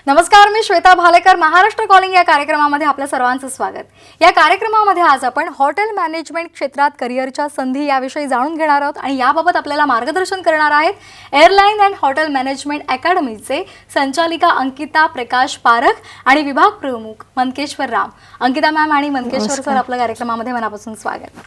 नमस्कार, मी श्वेता भालेकर. महाराष्ट्र कॉलिंग या कार्यक्रमामध्ये आपल्या सर्वांचं स्वागत. या कार्यक्रमामध्ये आज आपण हॉटेल मॅनेजमेंट क्षेत्रात करिअरच्या संधी याविषयी जाणून घेणार आहोत आणि याबाबत आपल्याला मार्गदर्शन करणार आहेत एअरलाईन अँड हॉटेल मॅनेजमेंट अकॅडमीचे संचालिका अंकिता प्रकाश पारख आणि विभाग प्रमुख मनकेश्वर राम. अंकिता मॅम आणि मनकेश्वर सर, आपल्या कार्यक्रमामध्ये मनापासून स्वागत.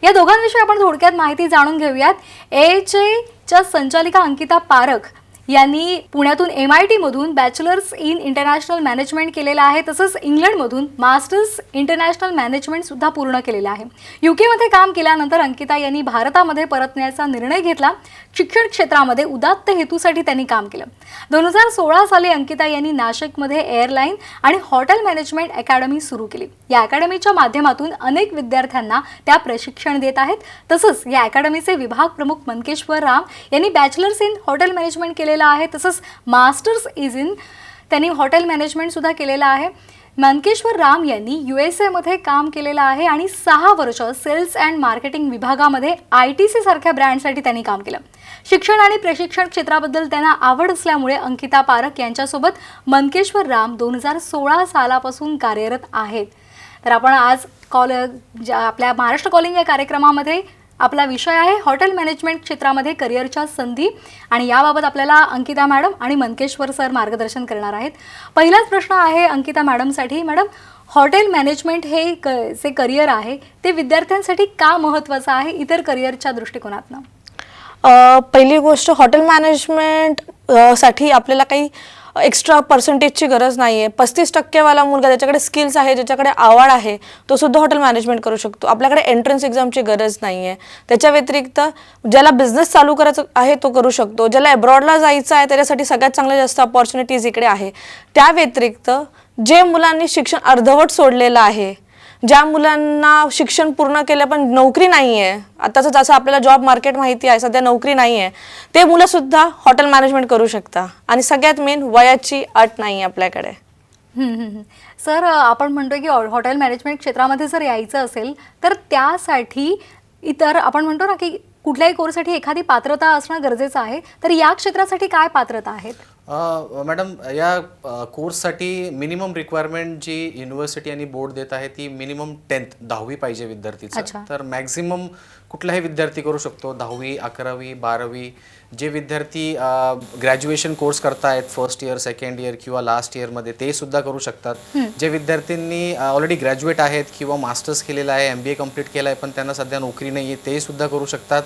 या दोघांविषयी आपण थोडक्यात माहिती जाणून घेऊयात. AHA संचालिका अंकिता पारख यांनी पुण्यातून MIT मधून बॅचलर्स इन इंटरनॅशनल मॅनेजमेंट केलेलं आहे, तसंच इंग्लंडमधून मास्टर्स इंटरनॅशनल मॅनेजमेंट सुद्धा पूर्ण केलेलं आहे. UK मध्ये काम केल्यानंतर अंकिता यांनी भारतामध्ये परतण्याचा निर्णय घेतला. शिक्षण क्षेत्रामध्ये उदात्त हेतूसाठी त्यांनी काम केलं. 2016 साली अंकिता यांनी नाशिकमध्ये एअरलाईन आणि हॉटेल मॅनेजमेंट अकॅडमी सुरू केली. या अकॅडमीच्या माध्यमातून अनेक विद्यार्थ्यांना त्या प्रशिक्षण देत आहेत. तसंच या अकॅडमीचे विभाग प्रमुख मनकेश्वर राम यांनी बॅचलर्स इन हॉटेल मॅनेजमेंट केलेलं आहे, तसंच मास्टर्स इन त्यांनी हॉटेल मॅनेजमेंट सुद्धा केलेलं आहे. मनकेश्वर राम यांनी USA मध्ये काम केलेलं आहे आणि 6 वर्ष सेल्स अँड मार्केटिंग विभागामध्ये ITC सारख्या ब्रँडसाठी त्यांनी काम केलं. शिक्षण आणि प्रशिक्षण क्षेत्राबद्दल त्यांना आवड असल्यामुळे अंकिता पारख यांच्यासोबत मनकेश्वर राम 2016 सालापासून कार्यरत आहेत. तर आपण आज आपल्या महाराष्ट्र कॉलिंग या कार्यक्रमामध्ये आपला विषय आहे हॉटेल मॅनेजमेंट क्षेत्रामध्ये करिअरच्या संधी आणि याबाबत आपल्याला अंकिता मॅडम आणि मनकेश्वर सर मार्गदर्शन करणार आहेत. पहिलाच प्रश्न आहे अंकिता मॅडमसाठी. मॅडम, हॉटेल मॅनेजमेंट हे जे करिअर आहे ते विद्यार्थ्यांसाठी का महत्त्वाचं आहे इतर करिअरच्या दृष्टिकोनातून? पहिली गोष्ट, हॉटेल मॅनेजमेंट साठी आपल्याला काही एक्स्ट्रा पर्सेंटेजची गरज नाही आहे. 35% वाला मुलगा ज्याच्याकडे स्किल्स आहे, ज्याच्याकडे आवड आहे, तो सुद्धा हॉटेल मॅनेजमेंट करू शकतो. आपल्याकडे एंट्रन्स एक्झामची गरज नाही आहे. त्याच्या व्यतिरिक्त ज्याला बिझनेस चालू करायचा आहे तो करू शकतो. ज्याला अब्रॉडला जायचं आहे त्याच्यासाठी सगळ्यात चांगले जास्त अपॉर्च्युनिटीज इकडे आहे. त्या व्यतिरिक्त जे मुलांनी शिक्षण अर्धवट सोडलेलं आहे, ज्या मुलांना शिक्षण पूर्ण केलं पण नोकरी नाही आहे, आताचं जसं आपल्याला जॉब मार्केट माहिती आहे, सध्या नोकरी नाही आहे, ते मुलंसुद्धा हॉटेल मॅनेजमेंट करू शकता. आणि सगळ्यात मेन, वयाची अट नाही आहे आपल्याकडे. सर, आपण म्हणतो की हॉटेल मॅनेजमेंट क्षेत्रामध्ये जर यायचं असेल तर त्यासाठी इतर आपण म्हणतो ना की कुठल्याही कोर्ससाठी एखादी पात्रता असणं गरजेचं आहे, तर या क्षेत्रासाठी काय पात्रता आहेत? मॅडम, या कोर्ससाठी मिनिमम रिक्वायरमेंट जी युनिव्हर्सिटी आणि बोर्ड देत आहे ती मिनिमम 10वी पाहिजे विद्यार्थीचं. तर मॅक्झिमम कुठलाही विद्यार्थी करू शकतो. 10वी, 11वी, 12वी. जे विद्यार्थी ग्रॅज्युएशन कोर्स करतायत फर्स्ट इयर, सेकंड इयर किंवा लास्ट इयरमध्ये, ते सुद्धा करू शकतात. जे विद्यार्थ्यांनी ऑलरेडी ग्रॅज्युएट आहेत किंवा मास्टर्स केलेलं आहे, MBA कंप्लीट केलं आहे पण त्यांना सध्या नोकरी नाही आहे, ते सुद्धा करू शकतात.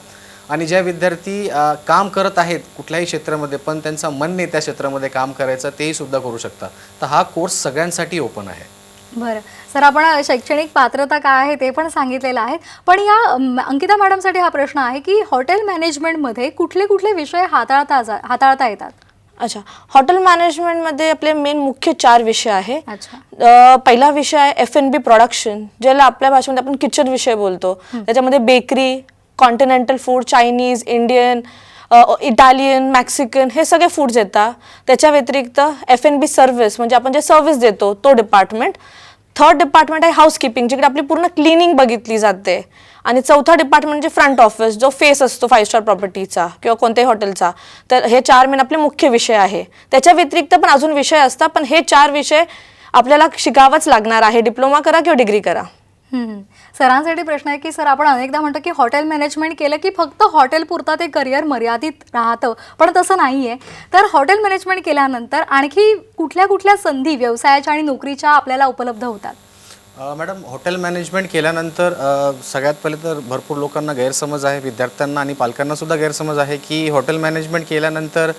आणि ज्या विद्यार्थी काम करत आहेत कुठल्याही क्षेत्रामध्ये पण त्यांचं मन नाही त्या क्षेत्रामध्ये काम करायचं, तेही सुद्धा करू शकतात. तर हा कोर्स सगळ्यांसाठी ओपन आहे. बरं सर, आपण शैक्षणिक पात्रता काय आहे ते पण सांगितलेलं आहे, पण या अंकिता मॅडमसाठी हा प्रश्न आहे की हॉटेल मॅनेजमेंटमध्ये कुठले कुठले विषय हाताळता येतात? अच्छा, हॉटेल मॅनेजमेंटमध्ये आपले मेन मुख्य 4 विषय आहे. पहिला विषय आहे F&B प्रोडक्शन, ज्याला आपल्या भाषेमध्ये आपण किचन विषय बोलतो. त्याच्यामध्ये bakery, continental food, Chinese, Indian, Italian, Mexican हे सगळे फूड्स येतात. त्याच्या व्यतिरिक्त F&B सर्व्हिस म्हणजे आपण जे सर्व्हिस देतो तो डिपार्टमेंट. थर्ड डिपार्टमेंट आहे हाऊसकीपिंग, जिकडे आपली पूर्ण क्लिनिंग बघितली जाते. आणि चौथा डिपार्टमेंट म्हणजे फ्रंट ऑफिस, जो फेस असतो 5 स्टार प्रॉपर्टीचा किंवा कोणत्याही हॉटेलचा. तर हे 4 मेन आपले मुख्य विषय आहे. त्याच्या व्यतिरिक्त पण अजून विषय असतात, पण हे 4 विषय आपल्याला शिकावंच लागणार आहे, डिप्लोमा करा किंवा डिग्री करा. सरांसाठी प्रश्न आहे की सर, आपण अनेकदा म्हणतो की हॉटेल मॅनेजमेंट केलं की फक्त हॉटेल पुरता ते करिअर मर्यादित राहतं, पण तसं नाही आहे. तर हॉटेल मॅनेजमेंट केल्यानंतर आणखी कुठल्या कुठल्या संधी व्यवसायाच्या आणि नोकरीच्या आपल्याला उपलब्ध होतात? मॅडम, हॉटेल मॅनेजमेंट केल्यानंतर सगळ्यात पहिले तर भरपूर लोकांना गैरसमज आहे, विद्यार्थ्यांना आणि पालकांना सुद्धा गैरसमज आहे की हॉटेल मॅनेजमेंट केल्यानंतर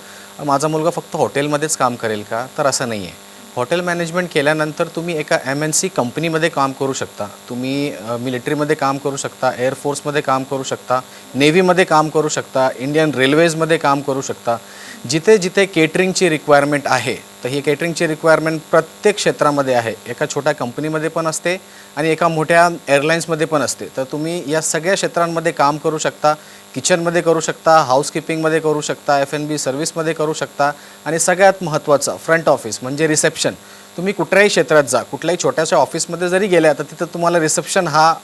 माझा मुलगा फक्त हॉटेलमध्येच काम करेल का? तर असं नाही आहे. हॉटेल मॅनेजमेंट केल्यानंतर तुम्ही एका MNC कंपनीमध्ये काम करू शकता, तुम्ही मिलिटरीमध्ये काम करू शकता, एअरफोर्समध्ये काम करू शकता, नेव्हीमध्ये काम करू शकता, इंडियन रेल्वेजमध्ये काम करू शकता. जिथे जिथे केटरिंगची रिक्वायरमेंट आहे, तर ही केटरिंगची रिक्वायरमेंट प्रत्येक क्षेत्रामध्ये आहे. एका छोट्या कंपनीमध्ये पण असते आणि एका मोठ्या एअरलाईन्समध्ये पण असते. तर तुम्ही या सगळ्या क्षेत्रांमध्ये काम करू शकता. किचनमध्ये करू शकता, हाऊसकीपिंगमध्ये करू शकता, F&B सर्व्हिसमध्ये करू शकता आणि सगळ्यात महत्त्वाचं फ्रंट ऑफिस म्हणजे रिसेप्शन. तुम्ही कुठल्याही क्षेत्रात जा, कुठल्याही छोट्याशा ऑफिसमध्ये जरी गेल्या तर तिथं तुम्हाला रिसेप्शन हा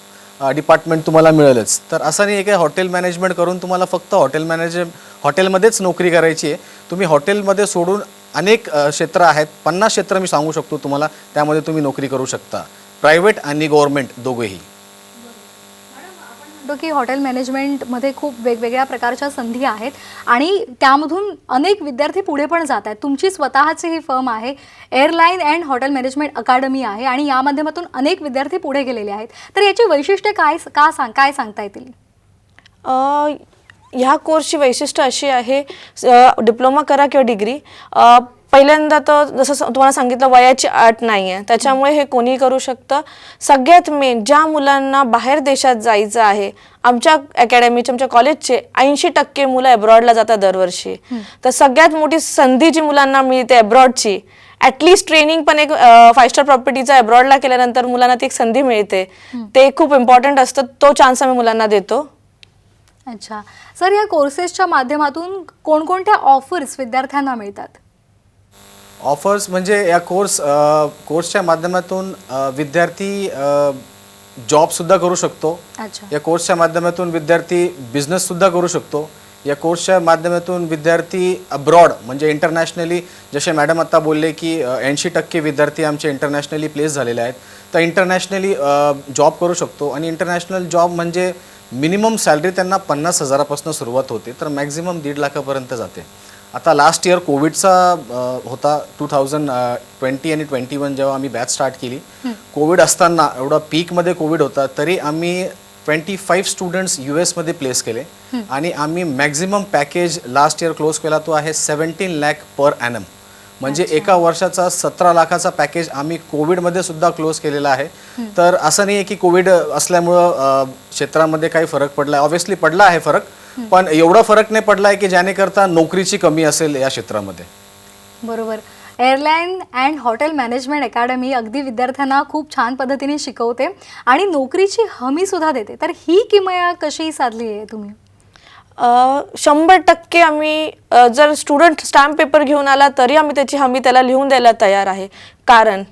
डिपार्टमेंट तुम्हाला मिळेलच. तर असं नाही आहे की हॉटेल मॅनेजमेंट करून तुम्हाला फक्त हॉटेलमध्येच नोकरी करायची आहे. तुम्ही हॉटेलमध्ये सोडून अनेक क्षेत्र आहेत, 50 क्षेत्र मी सांगू शकतो तुम्हाला, त्यामध्ये तुम्ही नोकरी करू शकता, प्रायव्हेट आणि गव्हर्नमेंट दोघेही. म्हणतो की हॉटेल मॅनेजमेंटमध्ये खूप वेगवेगळ्या प्रकारच्या संधी आहेत आणि त्यामधून अनेक विद्यार्थी पुढे पण जात आहेत. तुमची स्वतःची ही फर्म आहे, एअरलाईन अँड हॉटेल मॅनेजमेंट अकादमी आहे आणि या माध्यमातून अनेक विद्यार्थी पुढे गेलेले आहेत. तर याची वैशिष्ट्ये काय सांगता येतील? ह्या कोर्सची वैशिष्ट्य अशी आहे, डिप्लोमा करा किंवा डिग्री, पहिल्यांदा तर जसं तुम्हाला सांगितलं वयाची अट नाही आहे, त्याच्यामुळे हे कोणीही करू शकतं. सगळ्यात मेन ज्या मुलांना बाहेर देशात जायचं आहे, आमच्या अकॅडमीचे आमच्या कॉलेजचे 80% मुलं अब्रॉडला जातात दरवर्षी. तर सगळ्यात मोठी संधी जी मुलांना मिळते अब्रॉडची, ॲटलिस्ट ट्रेनिंग पण एक 5 स्टार प्रॉपर्टीचा अब्रॉडला केल्यानंतर मुलांना ती एक संधी मिळते, ते खूप इम्पॉर्टंट असतं. तो चान्स आम्ही मुलांना देतो. अच्छा सर, या कोर्सेसच्या माध्यमातून कोणकोणत्या ऑफर्स विद्यार्थ्यांना मिळतात? ऑफर्स म्हणजे या कोर्सच्या माध्यमातून विद्यार्थी जॉबसुद्धा करू शकतो. अच्छा. या कोर्सच्या माध्यमातून विद्यार्थी बिझनेससुद्धा करू शकतो. या कोर्सच्या माध्यमातून विद्यार्थी अब्रॉड म्हणजे इंटरनॅशनली, जसे मॅडम आता बोलले की 80% विद्यार्थी आमचे इंटरनॅशनली प्लेस झालेले आहेत, तर इंटरनॅशनली जॉब करू शकतो. आणि इंटरनॅशनल जॉब म्हणजे मिनिमम सॅलरी त्यांना 50,000पासून सुरुवात होते, तर मॅक्झिमम 1.5 लाखापर्यंत जाते. आता लास्ट इयर कोविडचा होता, 2020 आणि 21 जेव्हा आम्ही बॅच स्टार्ट केली, कोविड असताना एवढा पीकमध्ये कोविड होता, तरी आम्ही 25 स्टुडंट्स US मध्ये प्लेस केले आणि आम्ही maximum package last year close केला, तो आहे 17 लाख पर ॲनम. म्हणजे एका वर्षाचा 17 लाखाचा पॅकेज आम्ही कोविडमध्ये सुद्धा क्लोज केलेला आहे. तर असं नाही आहे की कोविड असल्यामुळं क्षेत्रामध्ये काही फरक पडला आहे. ऑब्व्हियसली पडला आहे फरक, पण एवढा फरक नाही पडला आहे की ज्यानेकरता नोकरीची कमी असेल या क्षेत्रामध्ये. बरोबर. Airline and hotel management academy अगदी विद्यार्थ्यांना खूप छान पद्धतीने शिकवते आणि नोकरीची हमीसुद्धा देते. तर ही किमया कशी साधली आहे तुम्ही? 100% आम्ही जर स्टुडंट स्टॅम्प पेपर घेऊन आला तरी आम्ही त्याची हमी त्याला लिहून द्यायला तयार आहे. कारण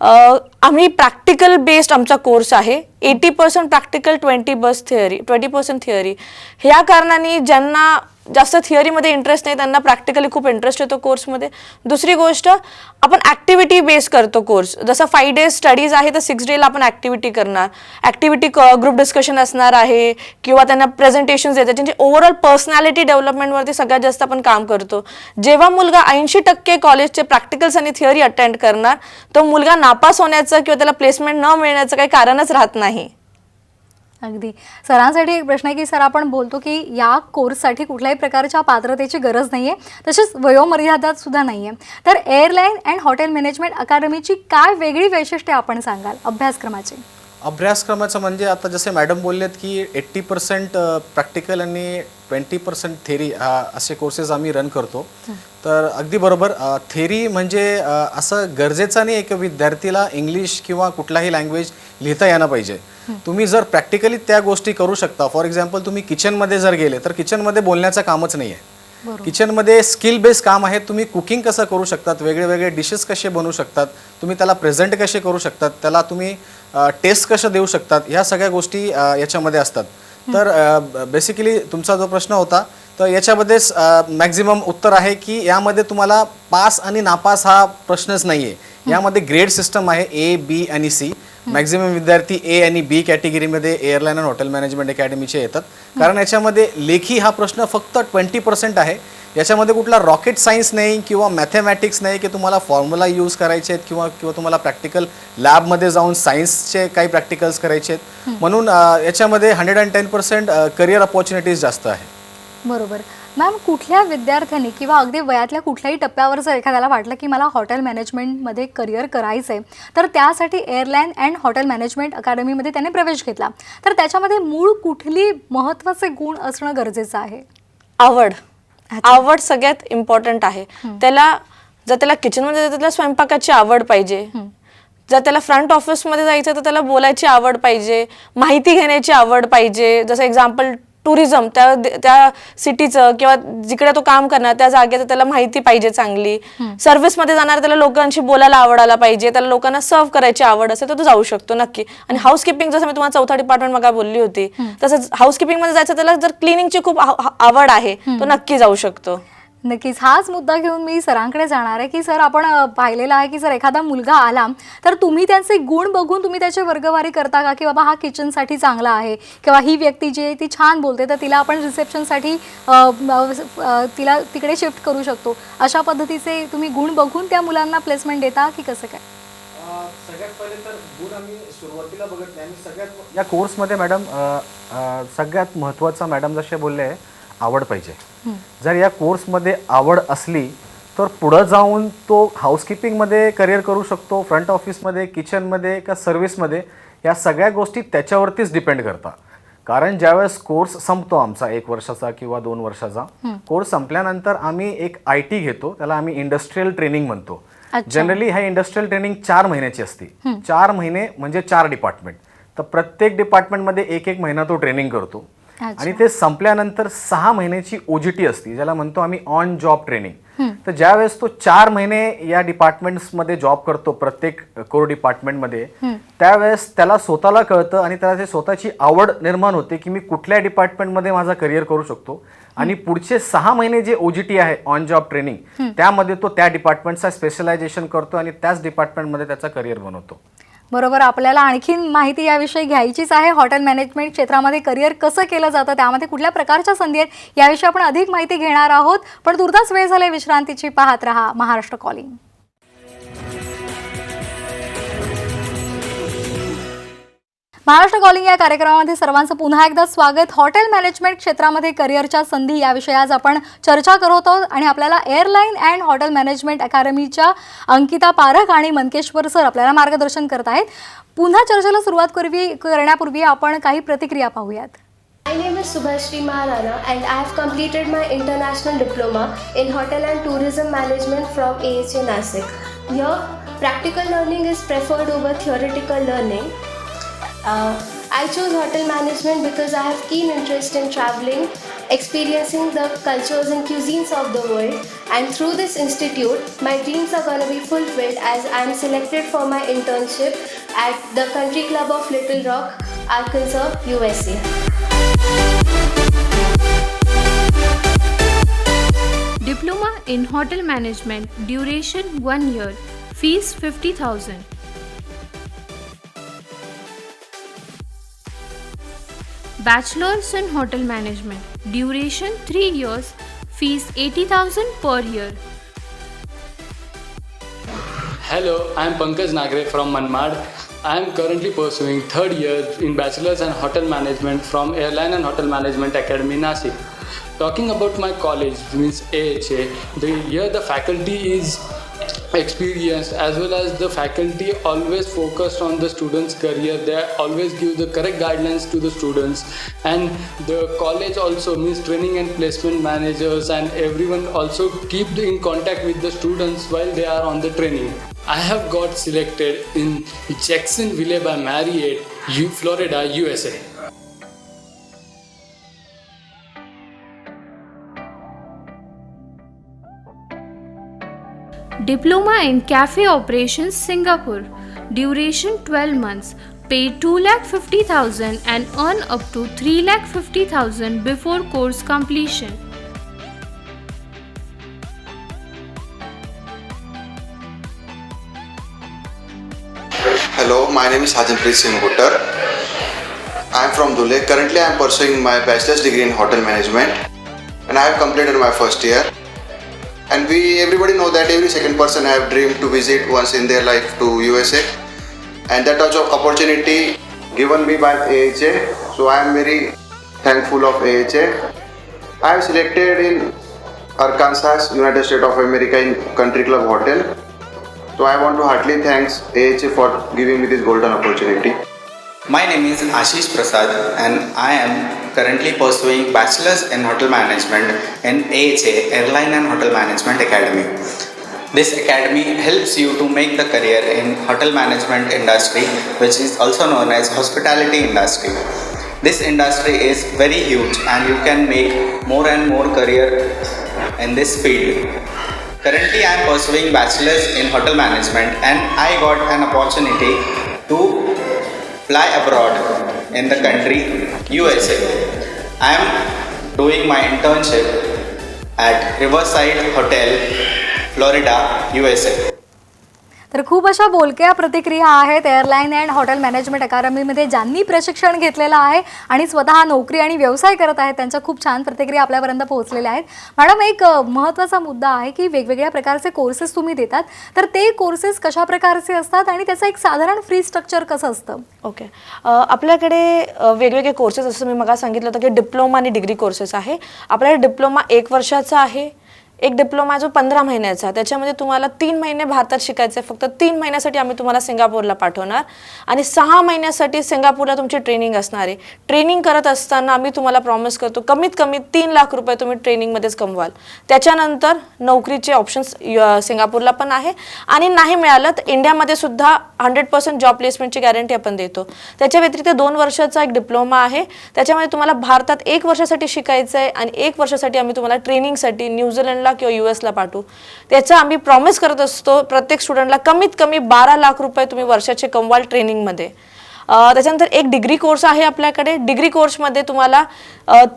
आम्ही प्रॅक्टिकल बेस्ड आमचा कोर्स आहे. 80% प्रॅक्टिकल, 20% थिअरी. ह्या कारणाने ज्यांना जास्त थिअरीमध्ये इंटरेस्ट नाही त्यांना प्रॅक्टिकली खूप इंटरेस्ट येतो कोर्समध्ये. दुसरी गोष्ट, आपण ॲक्टिव्हिटी बेस करतो कोर्स. जसं 5 days स्टडीज आहे तर 6 डेला आपण ॲक्टिव्हिटी करणार. ॲक्टिव्हिटी ग्रुप डिस्कशन असणार आहे किंवा त्यांना प्रेझेंटेशन्स देतात. त्यांची ओव्हरऑल पर्सनॅलिटी डेव्हलपमेंटवरती सगळ्यात जास्त आपण काम करतो. जेव्हा मुलगा 80% कॉलेजचे प्रॅक्टिकल्स आणि थिअरी अटेंड करणार, तो मुलगा नापास होण्याचं किंवा त्याला प्लेसमेंट न मिळण्याचं काही कारणच राहत नाही. अगदी. सरांसाठी एक प्रश्न आहे की सर, आपण बोलतो की या कोर्ससाठी कुठल्याही प्रकारच्या पात्रतेची गरज नाही आहे, तसेच वयोमर्यादा सुद्धा नाही आहे. तर एअरलाईन अँड हॉटेल मॅनेजमेंट अकादमीची काय वेगळी वैशिष्ट्ये आपण सांगाल अभ्यासक्रमाची? अभ्यासक्रमाचं म्हणजे आता जसे मॅडम बोललेत की 80% प्रॅक्टिकल आणि 20% थेरी असे कोर्सेस आम्ही रन करतो. तर अगदी बरोबर. थेरी म्हणजे असं गरजेचं नाही आहे की विद्यार्थीला इंग्लिश किंवा कुठलाही लँग्वेज लिहिता यायला पाहिजे. तुम्ही जर प्रॅक्टिकली त्या गोष्टी करू शकता. फॉर एक्झाम्पल, तुम्ही किचनमध्ये जर गेले तर किचनमध्ये बोलण्याचं कामच नाही आहे. किचनमध्ये स्किल बेस्ड काम आहे. तुम्ही कुकिंग कसं करू शकतात, वेगळे वेगळे डिशेस कसे बनवू शकतात, तुम्ही त्याला प्रेझेंट कसे करू शकतात, त्याला तुम्ही टेस्ट कसं देऊ शकतात, ह्या सगळ्या गोष्टी याच्यामध्ये असतात. तर बेसिकली तुमचा जो प्रश्न होता, तर याच्यामध्येच मॅक्झिमम उत्तर आहे की यामध्ये तुम्हाला पास आणि नापास हा प्रश्नच नाही आहे. यामध्ये ग्रेड सिस्टम आहे, A, B आणि C. मॅक्झिमम विद्यार्थी A आणि B कॅटेगरीमध्ये एअरलाईन अँड हॉटेल मॅनेजमेंट अकॅडमीचे येतात. कारण याच्यामध्ये लेखी हा प्रश्न फक्त 20% आहे. याच्यामध्ये कुठला रॉकेट सायन्स नाही किंवा मॅथमॅटिक्स नाही की तुम्हाला फॉर्म्युला यूज करायचे आहेत किंवा तुम्हाला प्रॅक्टिकल लॅबमध्ये जाऊन सायन्सचे काही प्रॅक्टिकल्स करायचे आहेत. म्हणून याच्यामध्ये 110% करिअर अपॉर्च्युनिटीज जास्त आहे. बरोबर. मॅम, कुठल्या विद्यार्थ्यांनी किंवा अगदी वयातल्या कुठल्याही टप्प्यावर जर एखाद्याला वाटलं की मला हॉटेल मॅनेजमेंटमध्ये करिअर करायचं आहे, तर त्यासाठी एअरलाईन अँड हॉटेल मॅनेजमेंट अकॅडमीमध्ये त्याने प्रवेश घेतला, तर त्याच्यामध्ये मूळ कुठली महत्त्वाचे गुण असणं गरजेचं आहे? आवड सगळ्यात इम्पॉर्टंट आहे. त्याला जर त्याला किचनमध्ये जायचं, त्याला स्वयंपाकाची आवड पाहिजे. जर त्याला फ्रंट ऑफिसमध्ये जायचं तर त्याला बोलायची आवड पाहिजे, माहिती घेण्याची आवड पाहिजे. जसं एक्झाम्पल टुरिझम, त्या सिटीचं किंवा जिकडे तो काम करणार त्या जागेचं त्याला माहिती पाहिजे चांगली. सर्व्हिसमध्ये जाणार त्याला लोकांशी बोलायला आवडायला पाहिजे, त्याला लोकांना सर्व्ह करायची आवड असेल तर तो जाऊ शकतो नक्की. आणि हाऊसकीपिंग, जसं मी तुम्हाला 4था डिपार्टमेंट मग बोलली होती, तसंच हाऊसकीपिंगमध्ये जायचं, त्याला जर क्लिनिंगची खूप आवड आहे तो नक्की जाऊ शकतो. नक्कीच हाच मुद्दा घेऊन मी सरांकडे जाणार आहे की सर आपण पाहिलेलं आहे की जर एखादा मुलगा आला तर तुम्ही त्यांचे गुण बघून तुम्ही त्याची वर्गवारी करता का की बाबा हा किचनसाठी चांगला आहे किंवा ही व्यक्ती जी आहे ती छान बोलते तर तिला आपण रिसेप्शनसाठी तिला तिकडे शिफ्ट करू शकतो, अशा पद्धतीचे तुम्ही गुण बघून त्या मुलांना प्लेसमेंट देता की कसं काय? सगळ्यात पहिले तर गुण आम्ही सुरुवातीला बघत नाही. आम्ही सगळ्यात या कोर्समध्ये मॅडम सगळ्यात महत्त्वाचा मॅडम जसे बोलले आहे आवड पाहिजे. जर या कोर्समध्ये आवड असली तर पुढं जाऊन तो हाऊसकीपिंगमध्ये करिअर करू शकतो, फ्रंट ऑफिसमध्ये, किचनमध्ये का सर्व्हिसमध्ये. या सगळ्या गोष्टी त्याच्यावरतीच डिपेंड करतात. कारण ज्यावेळेस कोर्स संपतो आमचा 1 वर्षाचा किंवा 2 वर्षाचा कोर्स संपल्यानंतर आम्ही एक IT घेतो, त्याला आम्ही इंडस्ट्रियल ट्रेनिंग म्हणतो. जनरली हा इंडस्ट्रियल ट्रेनिंग 4 महिन्याची असते. 4 महिने म्हणजे 4 डिपार्टमेंट. तर प्रत्येक डिपार्टमेंटमध्ये 1-1 महिना तो ट्रेनिंग करतो आणि ते संपल्यानंतर 6 महिन्याची OJT असते, ज्याला म्हणतो आम्ही ऑन जॉब ट्रेनिंग. तर ज्यावेळेस तो 4 महिने या डिपार्टमेंट्समध्ये जॉब करतो प्रत्येक कोर डिपार्टमेंटमध्ये, त्यावेळेस त्याला स्वतःला कळतं आणि त्याला ते स्वतःची आवड निर्माण होते की मी कुठल्या डिपार्टमेंटमध्ये माझा करिअर करू शकतो. आणि पुढचे 6 महिने जे OJT आहे ऑन जॉब ट्रेनिंग, त्यामध्ये तो त्या डिपार्टमेंटचा स्पेशलायझेशन करतो आणि त्याच डिपार्टमेंटमध्ये त्याचा करिअर बनवतो. बरोबर, आपल्याला आणखीन माहिती याविषयी घ्यायचीच आहे. हॉटेल मॅनेजमेंट क्षेत्रामध्ये करिअर कसं केलं जातं, त्यामध्ये कुठल्या प्रकारच्या संधी आहेत याविषयी आपण अधिक माहिती घेणार आहोत. पण तुर्तास वेळ झाली विश्रांतीची. पाहत रहा महाराष्ट्र कॉलिंग. महाराष्ट्र कॉलिंग या कार्यक्रमामध्ये सर्वांचं पुन्हा एकदा स्वागत. हॉटेल मॅनेजमेंट क्षेत्रामध्ये करिअरच्या संधी याविषयी आज आपण चर्चा करत आहोत आणि आपल्याला एअरलाईन अँड हॉटेल मॅनेजमेंट अकॅडमीच्या अंकिता पारख आणि मनकेश्वर सर आपल्याला मार्गदर्शन करत आहेत. पुन्हा चर्चेला सुरुवात करण्यापूर्वी आपण काही प्रतिक्रिया पाहूयात. My name is Subhashri Maharana and I have completed my international diploma in hotel and tourism management from AHA Nasik. Here, practical learning is preferred over theoretical learning. I chose hotel management because I have keen interest in traveling, experiencing the cultures and cuisines of the world, and through this institute, my dreams are going to be fulfilled as I am selected for my internship at the Country Club of Little Rock, Arkansas, USA. Diploma in Hotel Management, duration 1 year, fees 50,000. Bachelor's in Hotel Management, duration 3 years, fees 80,000 per year. Hello, I am Pankaj Nagre from Manmad. I am currently pursuing 3rd year in Bachelor's in Hotel Management from Airline and Hotel Management Academy, Nasik. Talking about my college, means AHA, here the faculty is experienced as well as the faculty always focused on the students' career. They always give the correct guidelines to the students, and the college also means training and placement managers and everyone also keep in contact with the students while they are on the training. I have got selected in Jacksonville by Marriott, Florida, USA. Diploma in Cafe Operations, Singapore, duration 12 months, pay 2,50,000 and earn up to 3,50,000 before course completion. Hello, my name is Hajanpreet Singh Buttar. I am from Dhule. Currently, I am pursuing my bachelor's degree in hotel management, and I have completed my first year. And everybody know that every second person have dreamed to visit once in their life to USA, and that was an opportunity given me by AHA. So I am very thankful of AHA. I have selected in Arkansas, United States of America in Country Club Hotel. So I want to heartily thanks AHA for giving me this golden opportunity. My name is Ashish Prasad and I am currently pursuing Bachelor's in Hotel Management in AHA, Airline and Hotel Management Academy. This academy helps you to make the career in hotel management industry, which is also known as hospitality industry. This industry is very huge and you can make more and more career in this field. Currently I am pursuing Bachelor's in Hotel Management and I got an opportunity to fly abroad in the country USA. I am doing my internship at Riverside Hotel, Florida, USA. तर खूप अशा बोलक्या प्रतिक्रिया आहेत airline and hotel management अकादमीमध्ये ज्यांनी प्रशिक्षण घेतलेलं आहे आणि स्वतः नोकरी आणि व्यवसाय करत आहेत, त्यांच्या खूप छान प्रतिक्रिया आपल्यापर्यंत पोहोचलेल्या आहेत. मॅडम, एक महत्त्वाचा मुद्दा आहे की वेगवेगळ्या प्रकारचे कोर्सेस तुम्ही देतात, तर ते कोर्सेस कशा प्रकारचे असतात आणि त्याचं एक साधारण फी स्ट्रक्चर कसं असतं? ओके, आपल्याकडे वेगवेगळे कोर्सेस, जसं मी मगा सांगितलं होतं की डिप्लोमा आणि डिग्री कोर्सेस आहे. आपल्याकडे डिप्लोमा 1 वर्षाचा आहे, एक डिप्लोमा जो 15 महिन्याचा. त्याच्यामध्ये तुम्हाला 3 महिने भारतात शिकायचं आहे. फक्त 3 महिन्यासाठी आम्ही तुम्हाला सिंगापूरला पाठवणार आणि 6 महिन्यासाठी सिंगापूरला तुमची ट्रेनिंग असणार आहे. ट्रेनिंग करत असताना आम्ही तुम्हाला प्रॉमिस करतो कमीत कमी 3 लाख रुपये तुम्ही ट्रेनिंगमध्येच कमवाल. त्याच्यानंतर नोकरीचे ऑप्शन्स सिंगापूरला पण आहे आणि नाही मिळालं तर इंडियामध्ये सुद्धा 100% जॉब प्लेसमेंटची गॅरंटी आपण देतो. त्याच्या व्यतिरिक्त 2 वर्षाचा एक डिप्लोमा आहे. त्याच्यामध्ये तुम्हाला भारतात 1 वर्षासाठी शिकायचं आहे आणि 1 वर्षासाठी आम्ही तुम्हाला ट्रेनिंगसाठी न्यूझीलंडला किंवा US ला पाठवू. त्याचं आम्ही प्रॉमिस करत असतो प्रत्येक स्टुडंटला कमीत कमी 12 लाख रुपये तुम्ही वर्षाचे कमवाल ट्रेनिंगमध्ये. त्याच्यानंतर एक डिग्री कोर्स आहे आपल्याकडे. डिग्री कोर्समध्ये तुम्हाला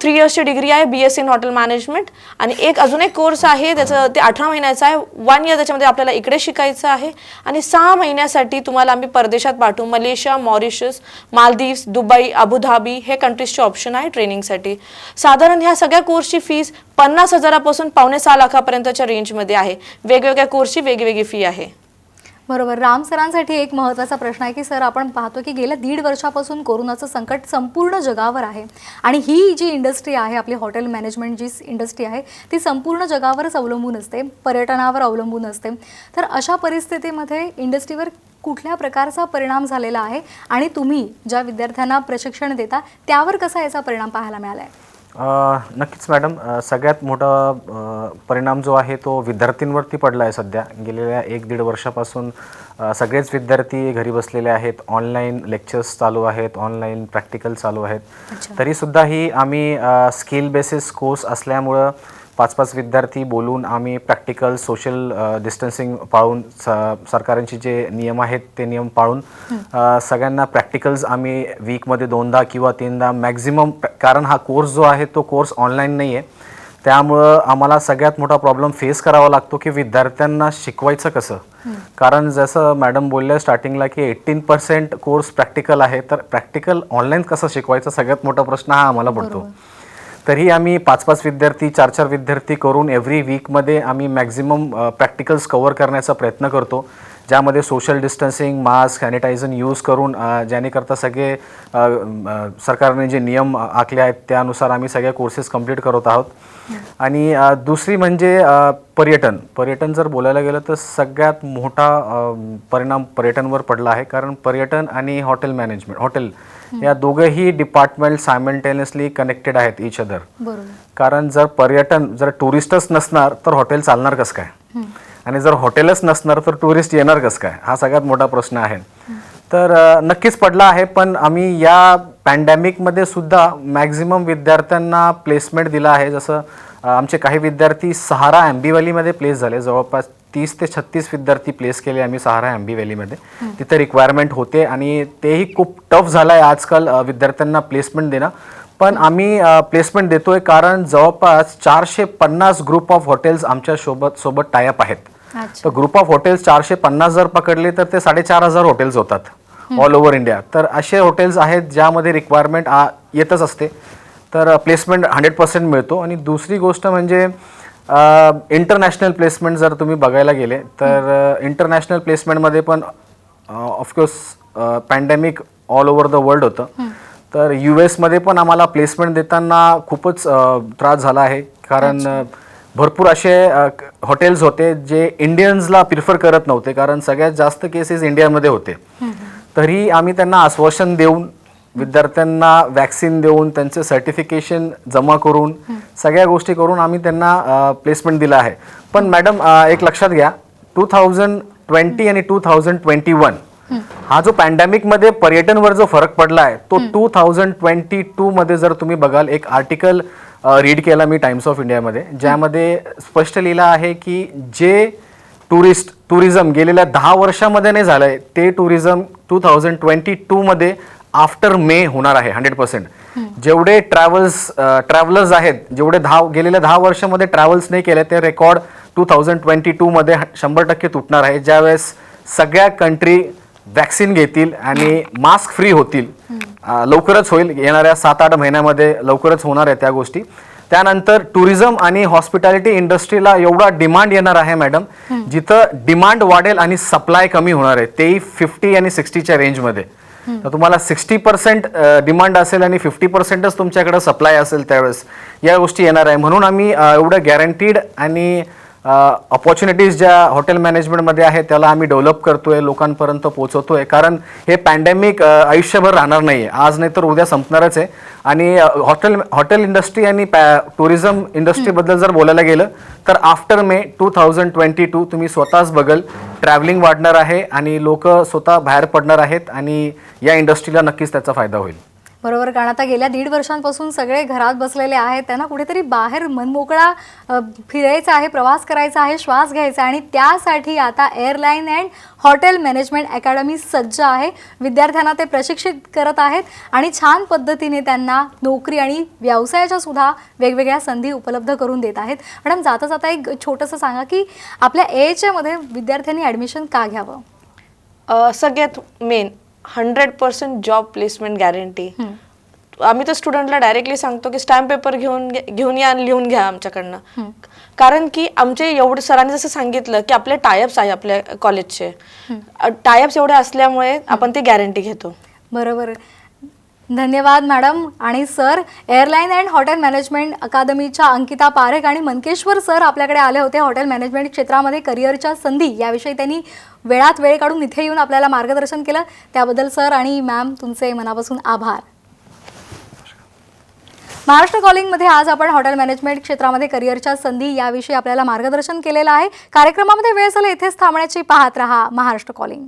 3 इयर्सची डिग्री आहे BSc इन हॉटेल मॅनेजमेंट आणि अजून एक कोर्स आहे त्याचं ते 18 महिन्याचं आहे. 1 इयर त्याच्यामध्ये आपल्याला इकडे शिकायचं आहे आणि 6 महिन्यासाठी तुम्हाला आम्ही परदेशात पाठवू. Malaysia, Mauritius, Maldives, Dubai, Abu Dhabi हे कंट्रीजचे ऑप्शन आहे ट्रेनिंगसाठी. साधारण ह्या सगळ्या कोर्सची फीस 50,000 पासून 5.5 लाखापर्यंतच्या रेंजमध्ये आहे. वेगवेगळ्या कोर्सची वेगवेगळी फी आहे. बरोबर. राम सरांसाठी एक महत्त्वाचा प्रश्न आहे की सर, आपण पाहतो की गेल्या 1.5 वर्षापासून कोरोनाचं संकट संपूर्ण जगावर आहे आणि ही जी इंडस्ट्री आहे आपली हॉटेल मॅनेजमेंट जी इंडस्ट्री आहे ती संपूर्ण जगावरच अवलंबून असते, पर्यटनावर अवलंबून असते. तर अशा परिस्थितीमध्ये इंडस्ट्रीवर कुठल्या प्रकारचा परिणाम झालेला आहे आणि तुम्ही ज्या विद्यार्थ्यांना प्रशिक्षण देता त्यावर कसा याचा परिणाम पाहायला मिळाला आहे? नक्कीच मॅडम, सगळ्यात मोठा परिणाम जो आहे तो विद्यार्थ्यांवरती पडला आहे. सध्या गेलेल्या 1-1.5 वर्षापासून सगळेच विद्यार्थी घरी बसलेले आहेत. ऑनलाईन लेक्चर्स चालू आहेत, ऑनलाईन प्रॅक्टिकल चालू आहेत. तरीसुद्धा ही आम्ही स्किल बेसिस कोर्स असल्यामुळं 5-5 विद्यार्थी बोलून आम्ही प्रॅक्टिकल सोशल डिस्टन्सिंग पाळून सरकारांचे जे नियम आहेत ते नियम पाळून सगळ्यांना प्रॅक्टिकल्स आम्ही वीकमध्ये 2दा किंवा 3दा मॅक्झिमम, कारण हा कोर्स जो आहे तो कोर्स ऑनलाईन नाही आहे. त्यामुळं आम्हाला सगळ्यात मोठा प्रॉब्लेम फेस करावा लागतो की विद्यार्थ्यांना शिकवायचं कसं. कारण जसं मॅडम बोलल्या स्टार्टिंगला की 18% कोर्स प्रॅक्टिकल आहे, तर प्रॅक्टिकल ऑनलाईन कसं शिकवायचं सगळ्यात मोठा प्रश्न हा आम्हाला पडतो. तरी आम्ही 5-5 विद्यार्थी, 4-4 विद्यार्थी करून एव्हरी वीकमध्ये आम्ही मॅक्झिमम प्रॅक्टिकल्स कवर करण्याचा प्रयत्न करतो, ज्यामध्ये social distancing, mask, sanitizer use करून ज्यानेकरता सगळे सरकारने जे नियम आखले आहेत त्यानुसार आम्ही सगळे कोर्सेस कंप्लीट करत आहोत. आणि दुसरी म्हणजे पर्यटन जर बोलायला गेलं तर सगळ्यात मोठा परिणाम पर्यटनवर पडला आहे. कारण पर्यटन आणि हॉटेल मॅनेजमेंट, हॉटेल या दोघंही डिपार्टमेंट सायमल्टेनियसली कनेक्टेड आहेत इच अदर. कारण जर टुरिस्टच नसणार तर हॉटेल चालणार कसं काय, आणि जर हॉटेलच नसणार तर टुरिस्ट येणार कसं काय, हा सगळ्यात मोठा प्रश्न आहे. तर नक्कीच पडला आहे. पण आम्ही या पॅन्डेमिकमध्ये सुद्धा मॅक्झिमम विद्यार्थ्यांना प्लेसमेंट दिला आहे. जसं आमचे काही विद्यार्थी सहारा अँबी व्हॅलीमध्ये प्लेस झाले. जवळपास 30 ते 36 विद्यार्थी प्लेस केले आम्ही सहारा अँबी व्हॅलीमध्ये. तिथे रिक्वायरमेंट होते आणि तेही खूप टफ झालं आहे आजकाल विद्यार्थ्यांना प्लेसमेंट देणं. पण आम्ही प्लेसमेंट देतोय कारण जवळपास 450 ग्रुप ऑफ हॉटेल्स आमच्या सोबत टायअप आहेत. तर ग्रुप ऑफ हॉटेल्स 450 जर पकडले तर ते 4,500 हॉटेल्स होतात ऑल ओव्हर इंडिया. तर असे हॉटेल्स आहेत ज्यामध्ये रिक्वायरमेंट येतच असते. तर प्लेसमेंट 100% मिळतो. आणि दुसरी गोष्ट म्हणजे इंटरनॅशनल प्लेसमेंट जर तुम्ही बघायला गेले तर इंटरनॅशनल प्लेसमेंटमध्ये पण of course pandemic all over the world होतं. तर US मध्ये पण आम्हाला प्लेसमेंट देताना खूपच त्रास झाला आहे. कारण भरपूर असे हॉटेल्स होते जे इंडियन्सला प्रिफर करत नव्हते, कारण सगळ्यात जास्त केसेस इंडियामध्ये होते. तरी आम्ही त्यांना आश्वासन देऊन, विद्यार्थ्यांना वॅक्सिन देऊन, त्यांचे सर्टिफिकेशन जमा करून, सगळ्या गोष्टी करून आम्ही त्यांना प्लेसमेंट दिला आहे. पण मॅडम एक लक्षात घ्या, 2020 आणि 2021 हा जो पॅन्डेमिकमध्ये पर्यटनवर जो फरक पडला आहे तो 2022 मध्ये जर तुम्ही बघाल, एक आर्टिकल रीड केला मी टाइम्स ऑफ इंडियामध्ये, ज्यामध्ये स्पष्ट लिहिलं आहे की जे टुरिझम गेलेल्या 10 वर्षामध्ये नाही झालंय ते टुरिझम 2022 मध्ये आफ्टर मे होणार आहे 100%. जेवढे ट्रॅव्हलर्स आहेत, जेवढे गेलेल्या 10 वर्षामध्ये ट्रॅव्हल्स नाही केले, ते रेकॉर्ड 2022 मध्ये 100% तुटणार आहे, ज्यावेळेस सगळ्या कंट्री वॅक्सिन घेतील आणि मास्क फ्री होतील. लवकरच होईल, येणाऱ्या 7-8 महिन्यामध्ये लवकरच होणार आहे त्या गोष्टी. त्यानंतर टुरिझम आणि हॉस्पिटॅलिटी इंडस्ट्रीला एवढा डिमांड येणार आहे मॅडम, जिथं डिमांड वाढेल आणि सप्लाय कमी होणार आहे, तेही 50 आणि 60च्या रेंजमध्ये. तर तुम्हाला 60% डिमांड असेल आणि 50%च तुमच्याकडे सप्लाय असेल, त्यावेळेस या गोष्टी येणार आहे. म्हणून आम्ही एवढं गॅरंटीड आणि ऑपॉर्च्युनिटीज ज्या हॉटेल मॅनेजमेंटमध्ये आहेत त्याला आम्ही डेव्हलप करतोय, लोकांपर्यंत पोहोचवतोय. कारण हे पॅन्डेमिक आयुष्यभर राहणार नाही आहे, आज नाही तर उद्या संपणारच आहे. आणि हॉटेल इंडस्ट्री आणि टुरिझम इंडस्ट्रीबद्दल जर बोलायला गेलं तर आफ्टर मे 2022 तुम्ही स्वतःच बघल, ट्रॅव्हलिंग वाढणार आहे आणि लोक स्वतः बाहेर पडणार आहेत आणि या इंडस्ट्रीला नक्कीच त्याचा फायदा होईल. बरोबर, कारण आता गेल्या 1.5 वर्षांपासून सगळे घरात बसलेले आहेत, त्यांना कुठेतरी बाहेर मनमोकळा फिरायचं आहे, प्रवास करायचा आहे, श्वास घ्यायचा आहे. आणि त्यासाठी आता airline and hotel management academy सज्ज आहे. विद्यार्थ्यांना ते प्रशिक्षित करत आहेत आणि छान पद्धतीने त्यांना नोकरी आणि व्यवसायाच्या सुद्धा वेगवेगळ्या संधी उपलब्ध करून देत आहेत. मॅडम, जाता जाता एक छोटंसं सांगा की आपल्या AHमध्ये विद्यार्थ्यांनी ॲडमिशन का घ्यावं? सगळ्यात मेन 100% जॉब प्लेसमेंट गॅरंटी. आम्ही तर स्टुडंटला डायरेक्टली सांगतो की स्टॅम्प पेपर घेऊन या आणि लिहून घ्या आमच्याकडनं. कारण की आमचे एवढे सरांनी जसं सांगितलं की आपले टायअप्स आहे, आपल्या कॉलेजचे टायअप्स एवढे असल्यामुळे आपण ते गॅरंटी घेतो. बरोबर, धन्यवाद मॅडम आणि sir. Airline and hotel management अकादमीच्या अंकिता पारेख आणि मनकेश्वर सर आपल्याकडे आले होते. हॉटेल मॅनेजमेंट क्षेत्रामध्ये करिअरच्या संधी याविषयी त्यांनी वेळात वेळ काढून इथे येऊन आपल्याला मार्गदर्शन केलं. त्याबद्दल सर आणि मॅम तुमचे मनापासून आभार. महाराष्ट्र कॉलिंगमध्ये आज आपण हॉटेल मॅनेजमेंट क्षेत्रामध्ये करिअरच्या संधी याविषयी आपल्याला मार्गदर्शन केलेलं आहे. कार्यक्रमामध्ये वेळ झाला इथेच थांबण्याची. पाहत रहा महाराष्ट्र कॉलिंग.